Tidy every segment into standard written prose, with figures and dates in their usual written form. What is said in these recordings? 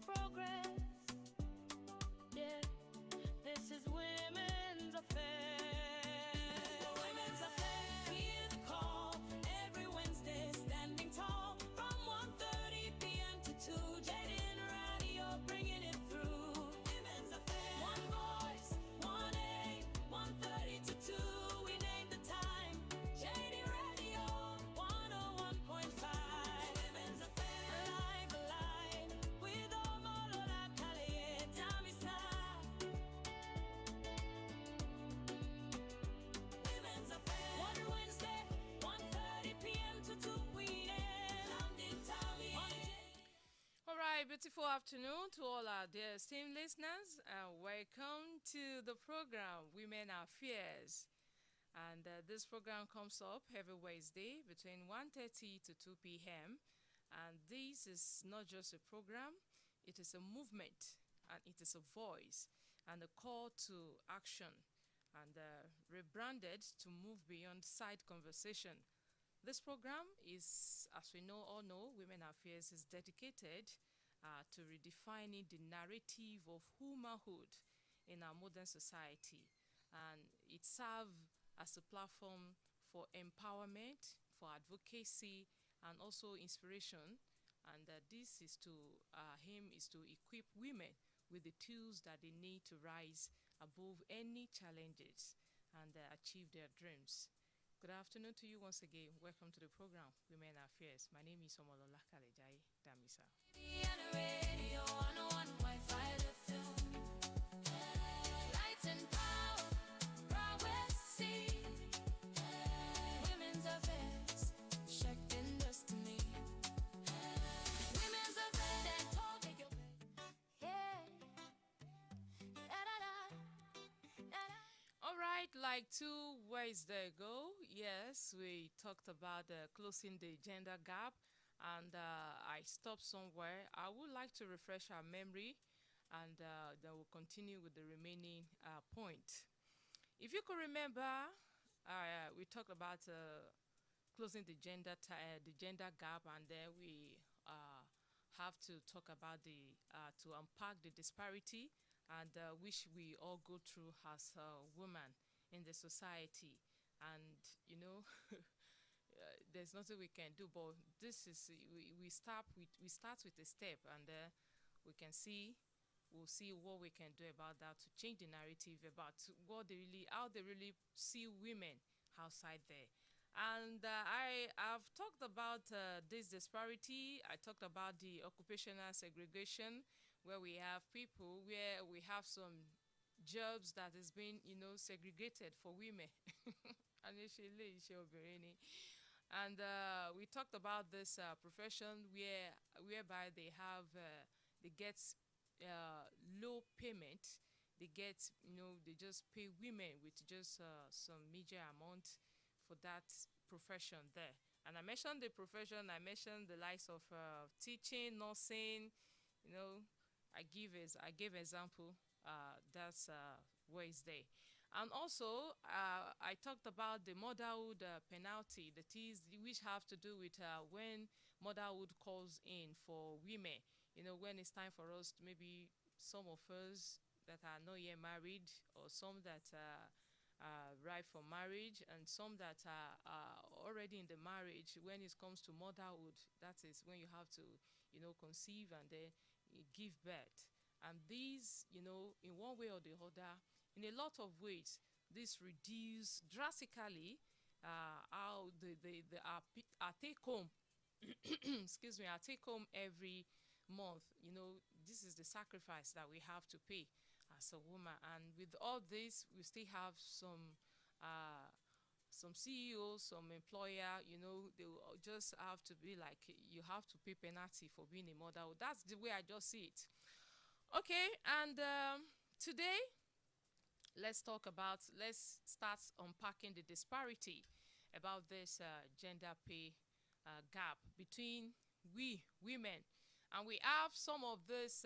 progress. Yeah, this is Women's Affair. Women's Affair. Hear the call every Wednesday, standing tall from 1:30 p.m. to 2. Jaded Radio bringing it through. Women's Affair. One voice, one aim, 1:30 to 2. We name the time. Jaded Radio 101.5. Women's Affair. Live, alive with OLADIMEJI. Women's Affair. One Wednesday, 1:30 p.m. to 2. We All right, beautiful afternoon to all our dear esteemed listeners, and welcome to the program Women Affairs. And this program comes up every Wednesday between 1:30 to 2 p.m. And this is not just a program, it is a movement, and it is a voice and a call to action, and rebranded to move beyond side conversation. This program is, as we all know, Women Affairs is dedicated to redefining the narrative of womanhood in our modern society. And it serves as a platform for empowerment, for advocacy, and also inspiration. And this is to, aim is to equip women with the tools that they need to rise above any challenges and achieve their dreams. Good afternoon to you once again. Welcome to the program, Women Affairs. My name is OLADIMEJI Damisa. Radio 101.5 FM. Lights and power, prowess, see. Women's Affairs, shaping destiny. Women's Affairs, that talk, take your place. Yeah. Da-da-da. All right, like 2 Wednesdays ago, yes, we talked about closing the gender gap, and I stopped somewhere. I would like to refresh our memory, and then we'll continue with the remaining point. If you could remember, we talked about closing the gender gap, and then we have to talk about to unpack the disparity and which we all go through as women in the society. And there's nothing we can do, but this is we start with a step, and we'll see what we can do about that to change the narrative about how they really see women outside there. And I have talked about this disparity. I talked about the occupational segregation, where we have people where we have some jobs that has been, segregated for women. And we talked about this profession whereby they get low payment. They get, they just pay women with just some major amount for that profession there. And I mentioned the profession, I mentioned the likes of teaching, nursing, I gave example, that's Wednesday. And also, I talked about the motherhood penalty, that is, which have to do with when motherhood calls in for women. When it's time for us, maybe some of us that are not yet married, or some that ripe for marriage, and some that are already in the marriage. When it comes to motherhood, that is when you have to, conceive and then give birth. And these, in one way or the other, in a lot of ways, this reduce drastically how our take home, excuse me, our take home every month. This is the sacrifice that we have to pay as a woman. And with all this, we still have some CEOs, some employer, they will just have to be like, you have to pay penalty for being a mother. That's the way I just see it. Okay, and today, let's start unpacking the disparity about this gender pay gap between we women. And we have some of this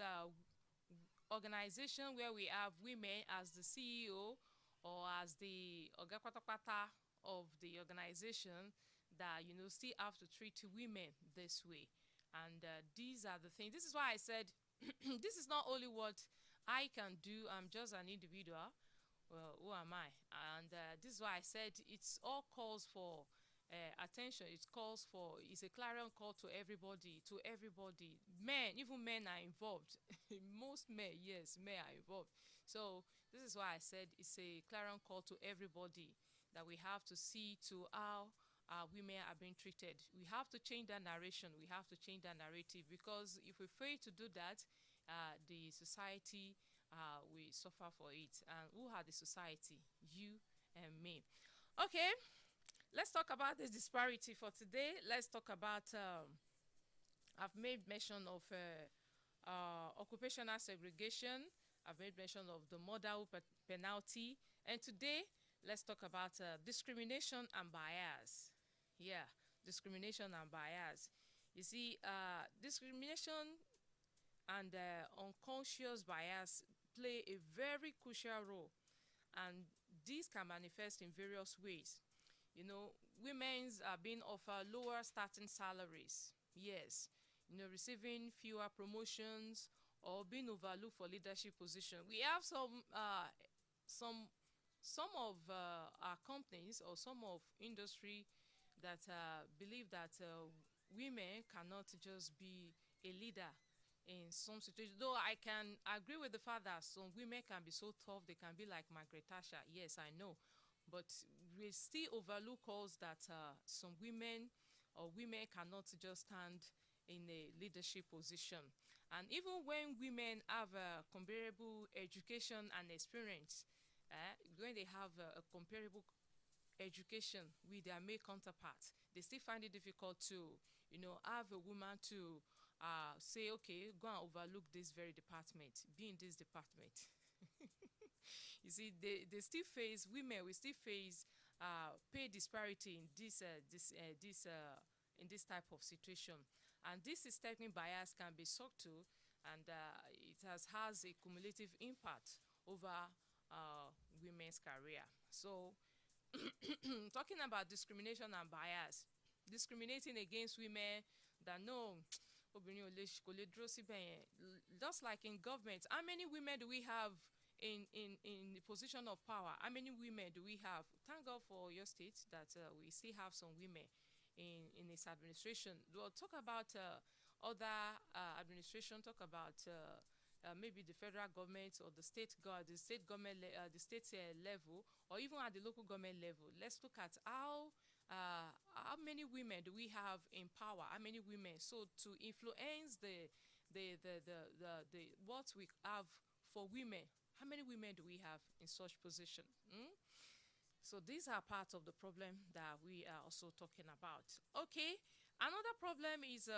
organization where we have women as the CEO or as the Oga Patapata of the organization that, still have to treat women this way. And these are the things. This is why I said This is not only what I can do. I'm just an individual. Well, who am I? And this is why I said it's all calls for attention. It calls for, it's a clarion call to everybody, to everybody. Men, even men are involved. Most men, yes, men are involved. So this is why I said it's a clarion call to everybody, that we have to see to how women are being treated. We have to change that narration. We have to change that narrative, because if we fail to do that, the society will suffer for it. And who are the society? You and me. Okay, let's talk about this disparity for today. Let's talk about, I've made mention of occupational segregation. I've made mention of the motherhood penalty. And today, let's talk about discrimination and bias. Yeah, discrimination and bias. You see, discrimination and unconscious bias play a very crucial role, and this can manifest in various ways. You know, women's are being offered lower starting salaries. Yes, you know, receiving fewer promotions or being overlooked for leadership position. We have some some of our companies or some of industry that believe that women cannot just be a leader in some situations. Though I can agree with the fact that some women can be so tough, they can be like Margaret Thatcher. Yes, I know. But we still overlook calls that some women or women cannot just stand in a leadership position. And even when women have a comparable education and experience, when they have a comparable education with their male counterparts, they still find it difficult to, you know, have a woman to say, okay, go and overlook this very department, be in this department. You see, they still face, women will still face pay disparity in in this type of situation. And this systemic bias can be subtle, and it has a cumulative impact over women's career. So talking about discrimination and bias, discriminating against women that no, obìnrin kò lè dúró síbẹ̀ yẹn. Just like in government, how many women do we have in the position of power? How many women do we have? Thank God for your state that we still have some women in its administration. We'll talk about other administration, talk about maybe the federal government or the state government, the state level, or even at the local government level. Let's look at how many women do we have in power? How many women? So to influence the what we have for women, how many women do we have in such position? So these are part of the problem that we are also talking about. Okay, another problem is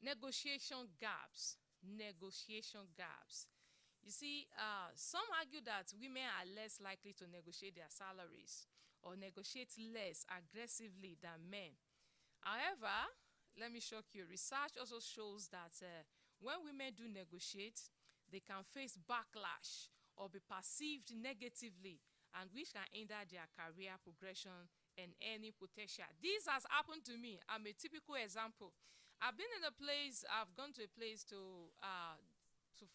negotiation gaps. Negotiation gaps. You see, some argue that women are less likely to negotiate their salaries or negotiate less aggressively than men. However, let me shock you, research also shows that when women do negotiate, they can face backlash or be perceived negatively, and which can hinder their career progression and any potential. This has happened to me. I'm a typical example. I've been in a place, I've gone to a place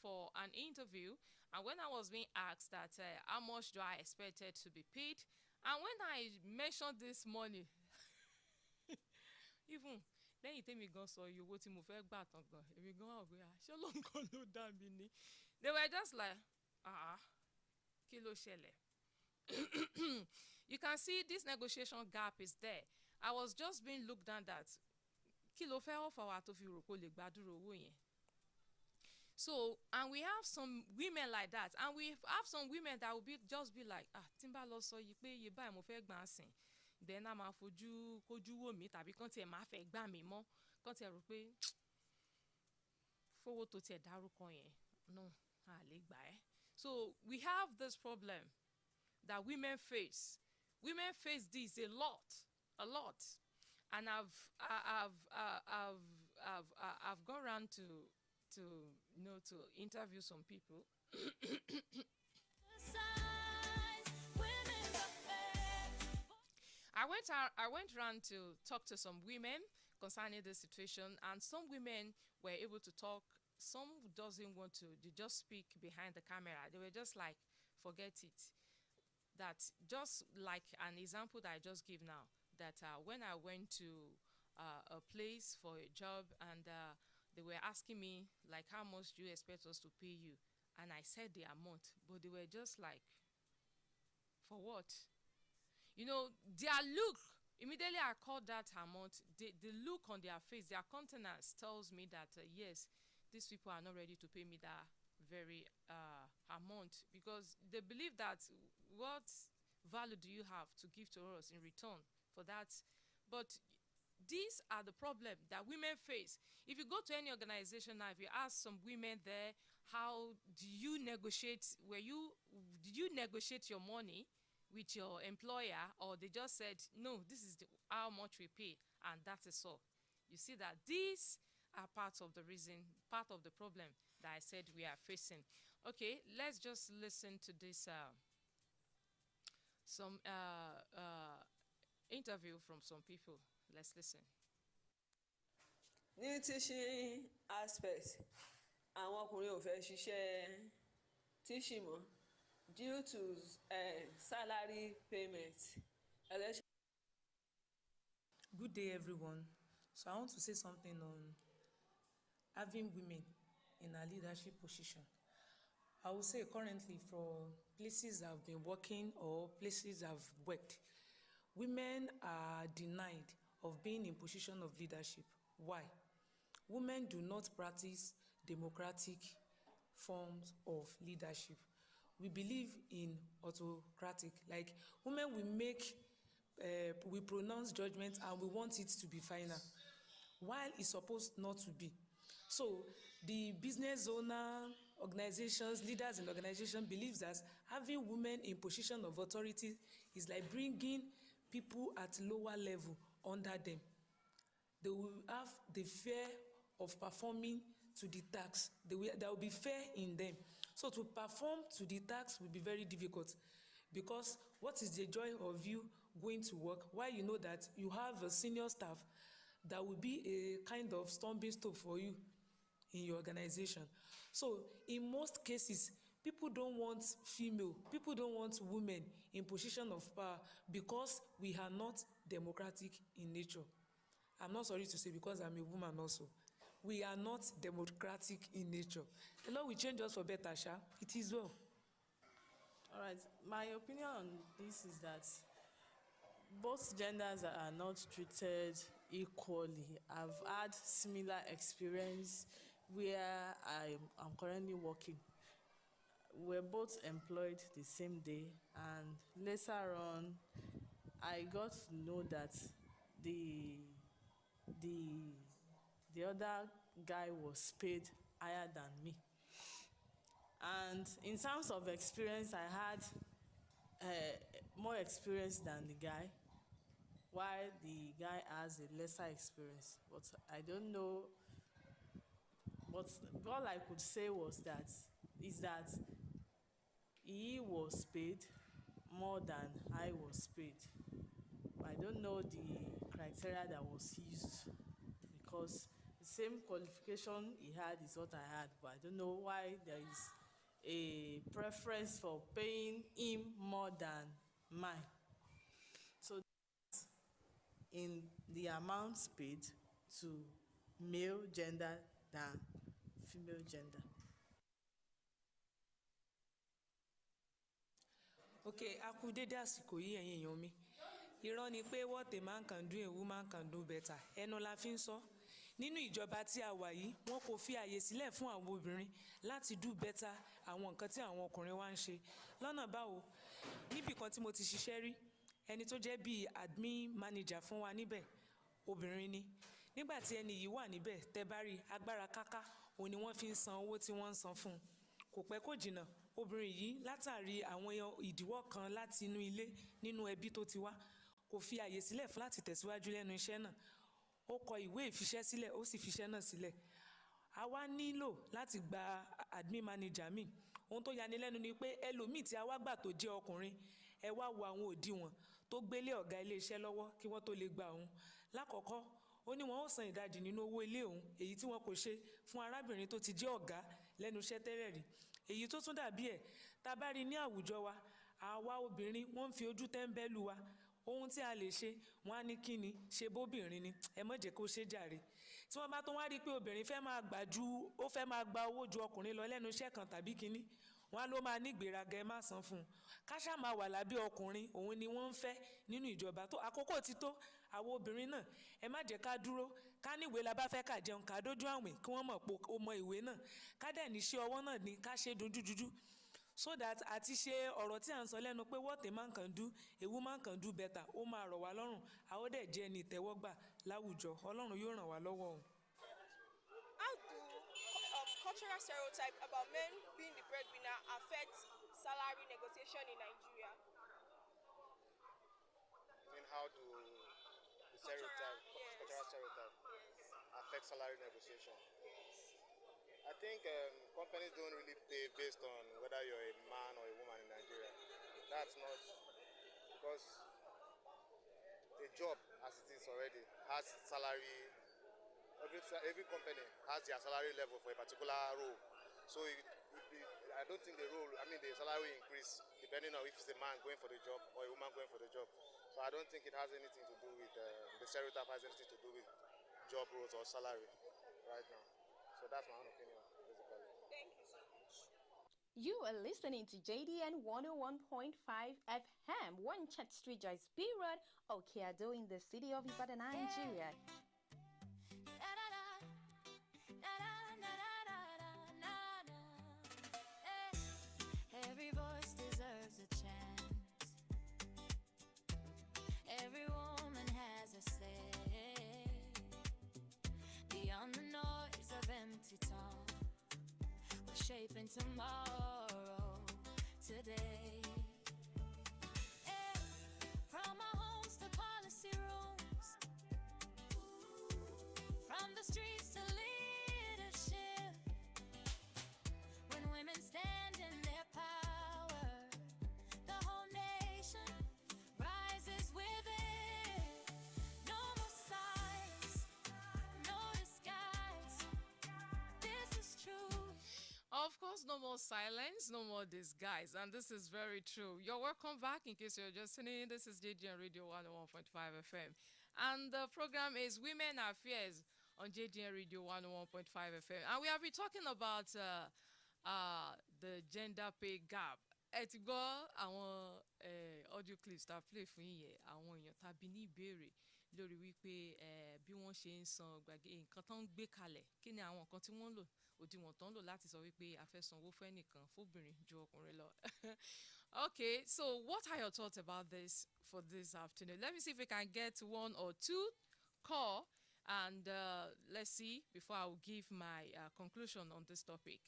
for an interview, and when I was being asked that how much do I expected to be paid, and when I mentioned this money, even lẹ́yìn tèmi gan sọ iye owó tí mo fẹ́ gbà tán gan, èmi gan wà pé ṣé Ọlọ́run kan ló dá mi ni. They were just like, kí ló ṣẹlẹ̀? You can see this negotiation gap is there. I was just being looked down at. Kí ló fẹ́ offer wa tó fi rò pé o lè gbàdúrà owó yẹn? So, and we have some women like that, and we have some women that will just be like, tí n bá lọ sọ yìí pé iye báyìí mo fẹ́ gbà sìn, then a máa fojú kójú wò mí, tàbí kán tiẹ̀ máa fẹ́ gbà mí mọ́, kán tiẹ̀ rò pé fowó tó tiẹ̀ dárúkọ yẹn, no, a lè gbà ẹ́. So we have this problem that women face. Women face this a lot. And I've gone around to you know, to interview some people. I went around to talk to some women concerning this situation, and some women were able to talk. Some doesn't want to. They just speak behind the camera. They were just like, forget it. That just like an example that I just give now. That when I went to a place for a job, and they were asking me like, how much do you expect us to pay you? And I said the amount, but they were just like, for what? You know, their look, immediately I called that amount, the look on their face, their countenance tells me that yes, these people are not ready to pay me that very amount, because they believe that what value do you have to give to us in return for that? But these are the problem that women face. If you go to any organization now, if you ask some women there, how do you negotiate, did you negotiate your money with your employer, or they just said, no, this is how much we pay, and that is all. You see that these are part of the reason, part of the problem that I said we are facing. Okay, let's just listen to this some interview from some people. Let's listen. Ní teaching aspect, àwọn ọkùnrin ò fẹ́ ṣiṣẹ́ teaching mọ́ due to salary payment. Good day, everyone. So I want to say something on having women in a leadership position. I would say currently, for places I've been working or places I've worked, women are denied of being in position of leadership. Why? Women do not practice democratic forms of leadership. We believe in autocratic, like women we pronounce judgment and we want it to be final, while it's supposed not to be. So the business owner, organizations, leaders in organization believes that having women in position of authority is like bringing people at lower level under them. They will have the fear of performing to the task. There will be fear in them. So to perform to the task will be very difficult, because what is the joy of you going to work while you know that you have a senior staff that will be a kind of stumbling stone for you in your organization? So in most cases, people don't want women in position of power because we are not democratic in nature. I'm not sorry to say, because I'm a woman also. We are not democratic in nature. The Lord will change us for better, Sha. It is well. All right. My opinion on this is that both genders are not treated equally. I've had similar experience where I'm currently working. We're both employed the same day, and later on, I got to know that the other guy was paid higher than me. And in terms of experience, I had more experience than the guy, while the guy has a lesser experience. But I don't know. But all I could say is that he was paid more than I was paid. I don't know the criteria that was used, because the same qualification he had is what I had, but I don't know why there is a preference for paying him more than mine. So in the amounts paid to male gender than female gender. Okay, a kú dédé àsìkò yìí ẹ̀yin èèyàn mi. Irọ́ ni pé what a man can do, a woman can do better. Ẹnu la fi ń sọ. Nínú ìjọba tí a wà yìí, wọn kò fi àyè sílẹ̀ fún àwọn obìnrin láti do better àwọn nǹkan tí àwọn ọkùnrin wá ń ṣe. Lọ́nà báwo, níbì kan tí mo ti ṣiṣẹ́ rí, ẹni tó jẹ́ bíi admin manager fún wa níbẹ̀, obìnrin ni. Nígbà tí ẹni yìí wà níbẹ̀, tẹ́ bá rí agbára káká, òun ni wọ́n fi ń san owó tí wọ́n ń san fún un. Kò pẹ́ kò jìnnà, obìnrin yìí látàrí àwọn ìdíwọ́ kan láti inú ilé nínú ẹbí tó ti wá, kò fi àyè sílẹ̀ fún láti tẹ̀síwájú lẹ́nu iṣẹ́ náà. Ó kọ ìwé ìfiṣẹ́ sílẹ̀, ó sì fiṣẹ́ náà sílẹ̀. A wá nílò láti gba admin manager míì. Ohun tó yani lẹ́nu ni pé ẹlòmíì tí a wá gbà tó jẹ́ ọkùnrin, ẹ wá wo àwọn òdiwọ̀n tó gbélé ọ̀gá ilé iṣẹ́ lọ́wọ́ kí wọ́n tó lè gba òun. Lákọ̀ọ́kọ́, ó ní wọn ó san ìdajì nínú owó ilé òun èyí tí wọn kò ṣe fún arábìnrin tó ti jẹ́ ọ̀gá lẹ́nu iṣẹ́ tẹ́lẹ̀ rí. Èyí tó tún dàbí ẹ̀, tá a bá rí ní àwùjọ wa, àwa obìnrin wọ́n ń fi ojú tẹ́ńbẹ́lú wa. Ohun tí a lè ṣe, wọ́n á ní kí ni, ṣe bóbìnrin ni, ẹ má jẹ́ kó ṣe jàre. Tí wọ́n bá tún wá rí pé obìnrin fẹ́ máa gba owó ju ọkùnrin lọ lẹ́nu iṣẹ́ kan tàbí kíní, wọ́n á ló máa ní ìgbéraga, ẹ má san fún un. Ká ṣá máa wà lábẹ́ ọkùnrin, òun ni wọ́n ń fẹ́ nínú ìjọba. Tó àkókò ti tó, àwọn obìnrin náà ẹ má jẹ́ ká dúró, ká ní ìwé la bá fẹ́ kà jẹun ká dójú àwìn kí wọ́n mọ̀ pé ó mọ ìwé náà. Ká dẹ̀ ní iṣẹ́ ọwọ́ náà ni ká ṣe dojúdújú, so that àti ṣe ọ̀rọ̀ tí à ń sọ lẹ́nu pé what a man can do, a woman can do better, ó máa rọ̀ wá lọ́rùn. A ó dẹ̀ jẹ́ ẹni ìtẹ́wọ́gbà láwùjọ. Ọlọ́run yóò ràn wá lọ́wọ́ o. How do cultural stereotype about men being the breadwinner affect salary negotiation in Nigeria? I mean, how do the stereotype, Yes. cultural stereotype affect salary negotiation? I think companies don't really pay based on whether you're a man or a woman in Nigeria. That's not because a job as it is already has salary. Every company has their salary level for a particular role. So I don't think the salary will increase depending on if it's a man going for the job or a woman going for the job. So I don't think it has anything to do with the stereotype has anything to do with job roles or salary right now. So that's my own opinion, basically. Thank you so much. You are listening to JDN 101.5 FM, One Chat Street, Joyce B Road, Okeado in the city of Ibadan, Nigeria. Every voice deserves a chance. Every woman has a say. Beyond the noise of empty talk, we're shaping tomorrow, today. From our homes to policy rooms, from the streets to leadership. When women stand in their power, the whole nation rises with it. No more sides, no disguise. This is true. Of course, no more silence, no more disguise, and this is very true. You're welcome back. In case you're just tuning in, this is JGN Radio 101.5 FM, and the program is Women Affairs on JGN Radio 101.5 FM, and we have been talking about the gender pay gap. Ẹ ti gbọ́ àwọn audio clips tá a play fún yín yẹn, àwọn èèyàn tàbí ní ìbéèrè lórí wípé bí wọ́n ṣe ń san gbàgé nǹkan tó ń gbé kalẹ̀, kí ni àwọn nǹkan tí wọ́n ń lò, òdiwọ̀n tó ń lò láti sọ wípé a fẹ́ sanwó fún ẹnìkan fóbìnrin ju ọkùnrin lọ. Okay, so what are your thoughts about this for this afternoon? Let me see if we can get one or two call, and let's see before I will give my conclusion on this topic.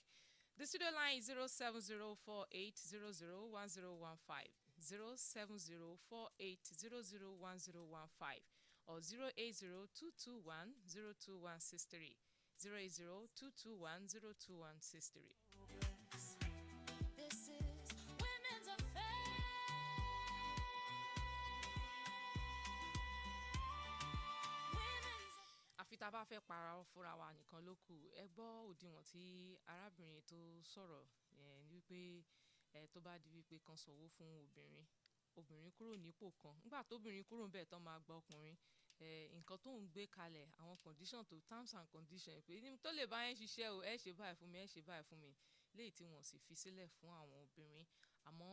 The studio line is 07048001015, 07048001015, or 08022102163, 08022102163. This is women's affairs. Àfi tá a bá fẹ́ para fúnra wa nìkan ló kù. Ẹ gbọ́ òdiwọ̀n tí arábìnrin tó sọ̀rọ̀ ní wípé tó bá di wípé kan sanwó fún obìnrin kúrò nípò kan, nígbà tóbìnrin kúrò ńbẹ̀ tán máa gba ọkùnrin, nǹkan tó ń gbé kalẹ̀, àwọn condition tó terms and conditions pé tó lè bá yẹn ṣiṣẹ́ o, ẹ ṣe báyìí fún mi, ẹ ṣe báyìí fún mi, léyìí tí wọ́n sì fi sílẹ̀ fún àwọn obìnrin. Àmọ́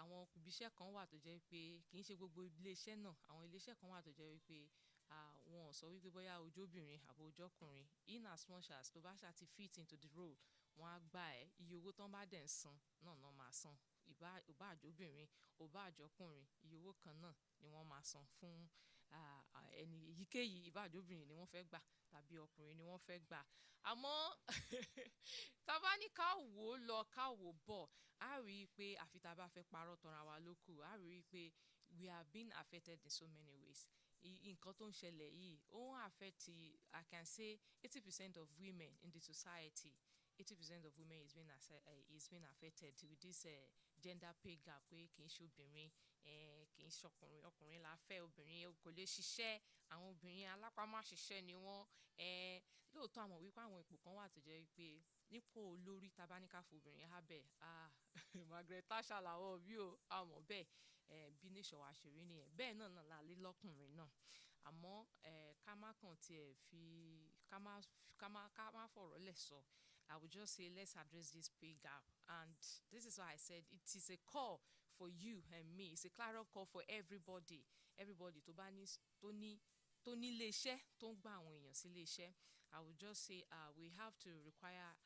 àwọn ibiṣẹ́ kan wà tó jẹ́ pé kì í ṣe gbogbo iléeṣẹ́ náà, àwọn iléeṣẹ́ kan wà tó jẹ́ wípé wọn ò sọ wípé bóyá ojóbìnrin àbò ojókùnrin, in as much as tó bá ṣáà ti fit into the role, wọ́n á gbà ẹ́, iye owó tán bá dẹ̀ ń san náà náà máa san. Ìbá àjóbìnrin, ìbá àjọkùnrin, iye owó kan náà ni wọ́n máa san fún ẹni èyíkéyìí, ìbá àjóbìnrin ni wọ́n fẹ́ gbà tàbí ọkùnrin ni wọ́n fẹ́ gbà. Àmọ́ tá bá ní ká wò ó lọ ká wò bọ̀, á rí i pé àfi tá bá fẹ́ parọ́ tanra wa ló kù, á rí i pé we are being affected in so many ways. Nǹkan tó ń ṣẹlẹ̀ yìí ó ń affect, I can say 80% of women in the society, 80% of women is being affected with this gender pay gap, pé kì í ṣe obìnrin kì í ṣọkùnrin ọkùnrin la fẹ́ obìnrin kò lè ṣiṣẹ́ àwọn obìnrin alápámáṣiṣẹ́ ni wọ́n lóòótọ́ àmọ́ wípé àwọn ipò kan wà tó jẹ́ wípé nípò olórí tabaníkà fobìnrin hábẹ̀ Margaret Thatcher làwọn bí o àmọ́ bẹ́ẹ̀ bí nation wa ṣe rí nìyẹn bẹ́ẹ̀ náà la lé lọ́kùnrin náà àmọ́ ká má kàn tiẹ̀ fi ká má fọ̀rọ̀ lẹ̀ sọ. I would just say let's address this pay gap, and this is why I said it is a call for you and me. It's a clarion call for everybody tó bá ní tó ní iléeṣẹ́ tó ń gba àwọn èèyàn sí iléeṣẹ́. I would just say we have to require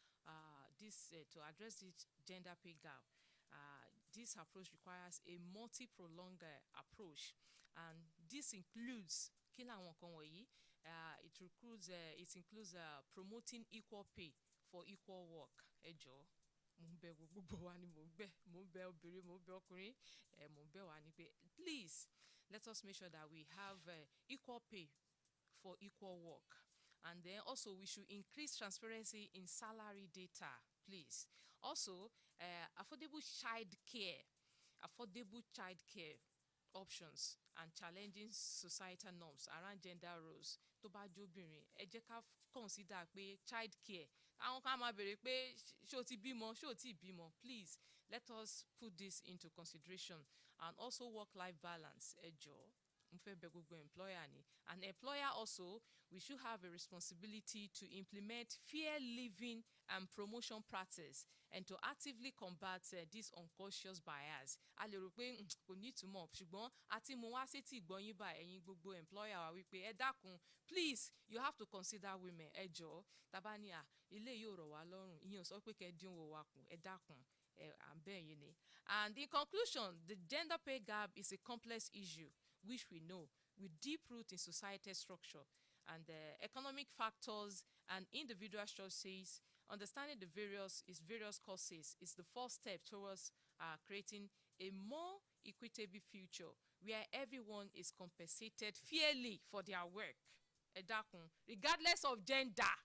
this to address this gender pay gap. This approach requires a multi-pronged approach, and this includes kí làwọn kan wọ̀nyí. It includes promoting equal pay for equal work. Ẹ jọ̀ọ́ mo ń bẹ̀ gbogbo wa ni mo ń bẹ̀ obìnrin mo ń bẹ̀ ọkùnrin mo ń bẹ̀ wá ní pé please let us make sure that we have equal pay for equal work, and then also we should increase transparency in salary data, please. Also affordable child care options and challenging societal norms around gender roles. Tó bá jóbìnrin ẹ jẹ́ ká consider pé child care àwọn kan máa béèrè pé ṣé o ti bímọ ṣé o ti bímọ. Please let us put this into consideration, and also work-life balance. Ẹ jọ̀ọ́ mo fẹ́ bẹ̀ gbogbo employer ni, and employer also we should have a responsibility to implement fair living and promotion practice and to actively combat this unconscious bias. A lè rò pé kò ní ìtumọ̀ ṣùgbọ́n àti mo wá sétí ìgbọ́yín bá ẹ̀yin gbogbo employer wa wípé ẹ dákun please you have to consider women. Ẹ jọ̀ọ́ tábà ní ilé yóò rọ̀ wá lọ́rùn ìyẹn ò sọ pé kẹ́ dín owó wa kù ẹ dákun à ń bẹ̀ yín ni. And in conclusion, the gender pay gap is a complex issue which we know with deep root in societal structure and economic factors and individual choices. Understanding the various causes is the first step towards creating a more equitable future where everyone is compensated fairly for their work. Ẹ dákun, regardless of gender.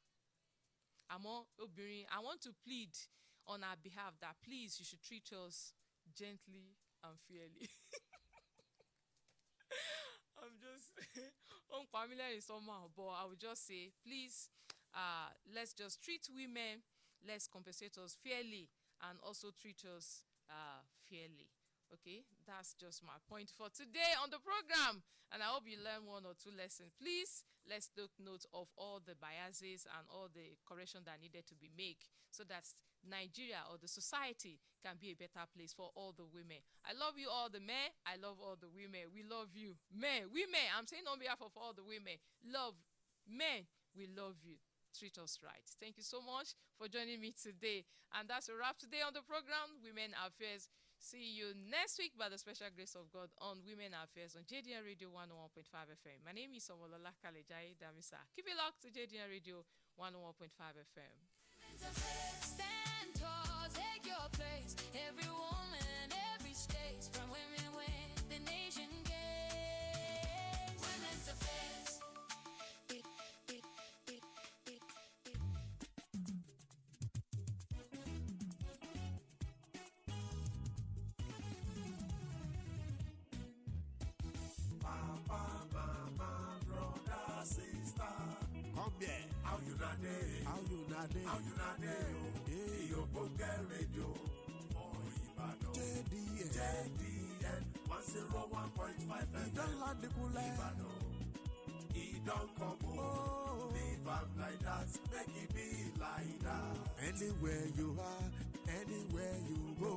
Àmọ́ obìnrin, I want to plead on our behalf that please you should treat us gently and fairly. I'm just unfamiliar somehow, but I would just say please let's just treat women, let's compensate us fairly and also treat us fairly. Okay, that's just my point for today on the program, and I hope you learn one or two lessons. Please let's take note of all the biases and all the correction that needed to be made so that Nigeria or the society can be a better place for all the women. I love you all the men, I love all the women. We love you men, women, I'm saying on behalf of all the women, love men, we love you. Treat us right. Thank you so much for joining me today, and that's a wrap today on the program Women Affairs. See you next week by the special grace of God on Women Affairs on JDN Radio 101.5 FM. My name is Omolola Kalejai Damisa. Keep it locked to JDN Radio 101.5 FM. Stand tall, take your place. Every woman, every stage. From women win the nation gains. Women's affairs. Brother, sister, come here. How you not there? How you not there? How you not there? Hey, your Bonga Radio for Ibadan. JDN 101.5 FM. Don't land the cooler. Ibadan. He don't come home. Leave am like that. Make it be like that. Anywhere you are, anywhere you go.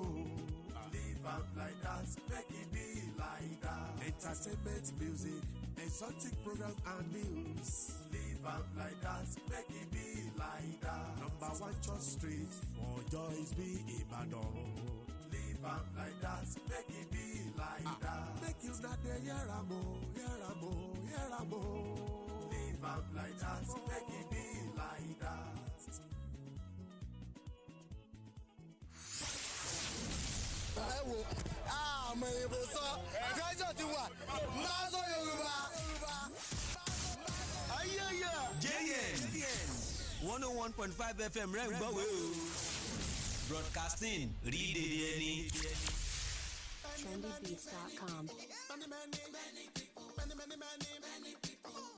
Leave am like that. Make it be like that. Entertainment, music, exotic program and news. Live am like that, make it be like that. Number 1 Church Street for Joyce B. Ibadan. Live am like that, make it be like that. Make you not there, Yeramo. Live am like that, make it be like that. Ẹ wo àmọ́ èèbò sọ gẹ́jọ́ ti wà máa sọ Yorùbá. Ayẹyẹ. JDN 101.5 FM rẹ̀ ń gbọ́ wé o. Broadcasting rí dédé ẹni. trendybeats.com. Many people